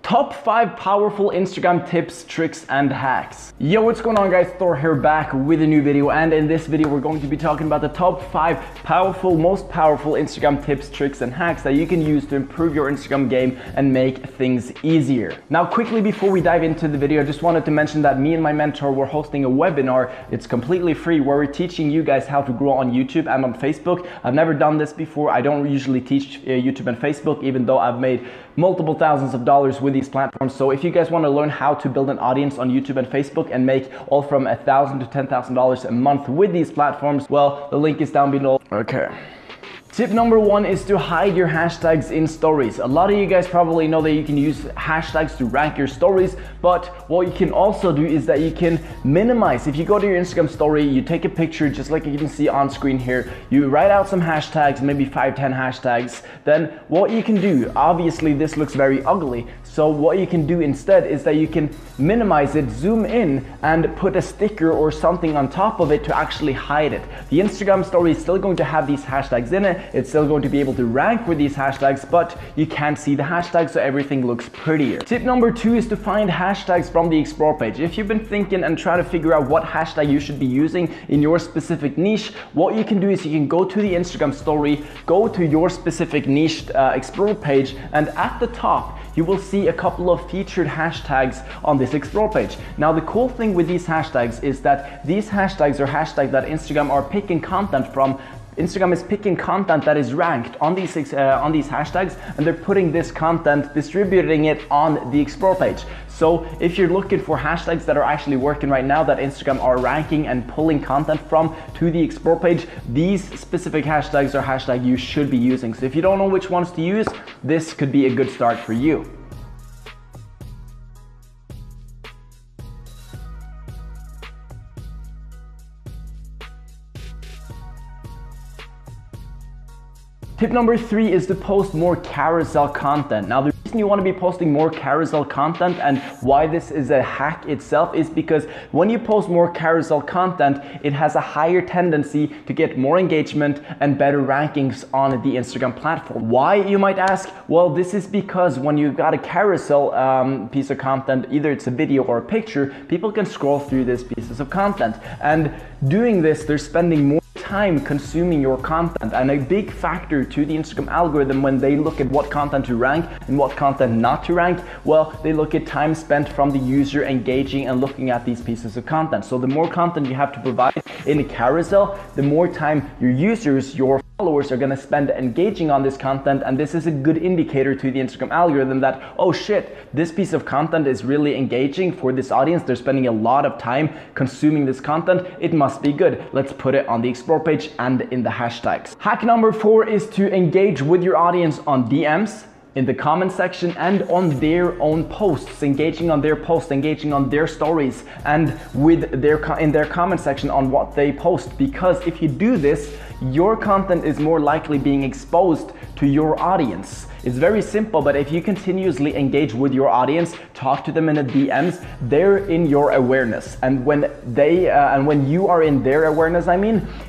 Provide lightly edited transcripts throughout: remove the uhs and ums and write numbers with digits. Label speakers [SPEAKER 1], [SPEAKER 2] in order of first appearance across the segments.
[SPEAKER 1] Top 5 powerful Instagram tips, tricks, and hacks. Yo, what's going on guys? Thor here back with a new video, and in this video we're going to be talking about the top 5 most powerful Instagram tips, tricks, and hacks that you can use to improve your Instagram game and make things easier. Now quickly before we dive into the video, I just wanted to mention that me and my mentor were hosting a webinar. It's completely free where we're teaching you guys how to grow on YouTube and on Facebook. I've never done this before. I don't usually teach YouTube and Facebook, even though I've made multiple thousands of dollars with these platforms. So if you guys want to learn how to build an audience on YouTube and Facebook and make all from $1,000 to $10,000 a month with these platforms, well, the link is down below. Okay. Tip number 1 is to hide your hashtags in stories. A lot of you guys probably know that you can use hashtags to rank your stories, but what you can also do is that you can minimize. If you go to your Instagram story, you take a picture just like you can see on screen here, you write out some hashtags, maybe 5-10 hashtags, then what you can do, obviously this looks very ugly, so what you can do instead is that you can minimize it, zoom in, and put a sticker or something on top of it to actually hide it. The Instagram story is still going to have these hashtags in it. It's still going to be able to rank with these hashtags, but you can't see the hashtags, so everything looks prettier. Tip number 2 is to find hashtags from the explore page. If you've been thinking and trying to figure out what hashtag you should be using in your specific niche, what you can do is you can go to the Instagram story, go to your specific niche explore page, and at the top you will see a couple of featured hashtags on this explore page. Now the cool thing with these hashtags is that these hashtags are hashtags that Instagram are picking content from. Instagram is picking content that is ranked on these hashtags, and they're putting this content, distributing it on the explore page. So if you're looking for hashtags that are actually working right now, that Instagram are ranking and pulling content from to the explore page, these specific hashtags are hashtags you should be using. So if you don't know which ones to use, this could be a good start for you. Tip number 3 is to post more carousel content. Now the reason you want to be posting more carousel content and why this is a hack itself is because when you post more carousel content, it has a higher tendency to get more engagement and better rankings on the Instagram platform. Why, you might ask? Well, this is because when you've got a carousel piece of content, either it's a video or a picture, people can scroll through these pieces of content, and doing this, they're spending more time consuming your content. And a big factor to the Instagram algorithm when they look at what content to rank and what content not to rank, well, they look at time spent from the user engaging and looking at these pieces of content. So the more content you have to provide in a carousel, the more time your users, your followers are going to spend engaging on this content, and this is a good indicator to the Instagram algorithm that, oh shit, this piece of content is really engaging for this audience. They're spending a lot of time consuming this content. It must be good. Let's put it on the explore page and in the hashtags. Hack number 4 is to engage with your audience on DMs, in the comment section, and on their own posts, engaging on their posts, engaging on their stories, and with in their comment section on what they post. Because if you do this, your content is more likely being exposed to your audience. It's very simple, but if you continuously engage with your audience, talk to them in the DMs, they're in your awareness. And when when you are in their awareness,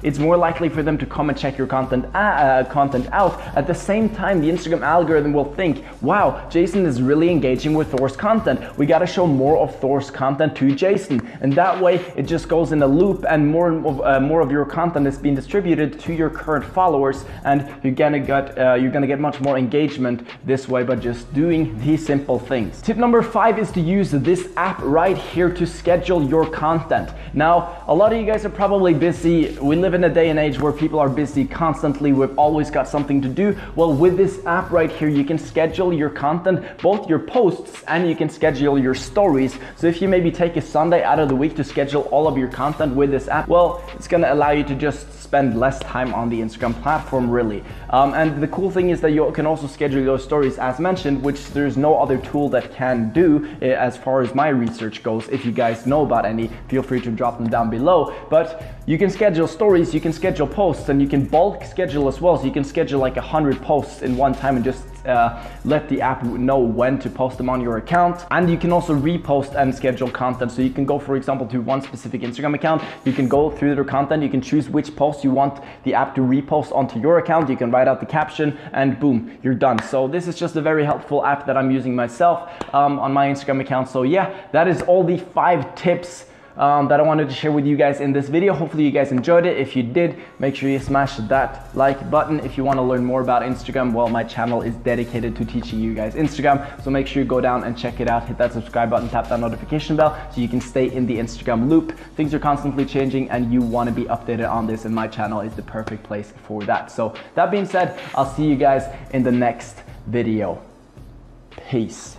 [SPEAKER 1] it's more likely for them to come and check your content out. At the same time, the Instagram algorithm will think, wow, Jason is really engaging with Thor's content. We got to show more of Thor's content to Jason. And that way it just goes in a loop, and more of your content is being distributed to your current followers, and you're gonna get much more engagement this way by just doing these simple things. Tip number 5 is to use this app right here to schedule your content. Now, a lot of you guys are probably busy. We live in a day and age where people are busy constantly. We've always got something to do. Well, with this app right here, you can schedule your content, both your posts, and you can schedule your stories. So if you maybe take a Sunday out of the week to schedule all of your content with this app, well, it's gonna allow you to just spend less time on the Instagram platform, really. And the cool thing is that you can also schedule those stories as mentioned, which there's no other tool that can do as far as my research goes. If you guys know about any, feel free to drop them down below. But you can schedule stories, you can schedule posts, and you can bulk schedule as well. So you can schedule like 100 posts in one time and just let the app know when to post them on your account. And you can also repost and schedule content. So you can go, for example, to one specific Instagram account, you can go through their content, you can choose which post you want the app to repost onto your account, you can write out the caption, and boom, you're done. So this is just a very helpful app that I'm using myself on my Instagram account. So yeah, that is all the 5 tips that I wanted to share with you guys in this video. Hopefully you guys enjoyed it. If you did, make sure you smash that like button. If you want to learn more about Instagram, well, my channel is dedicated to teaching you guys Instagram. So make sure you go down and check it out. Hit that subscribe button, tap that notification bell so you can stay in the Instagram loop. Things are constantly changing and you want to be updated on this, and my channel is the perfect place for that. So that being said, I'll see you guys in the next video. Peace.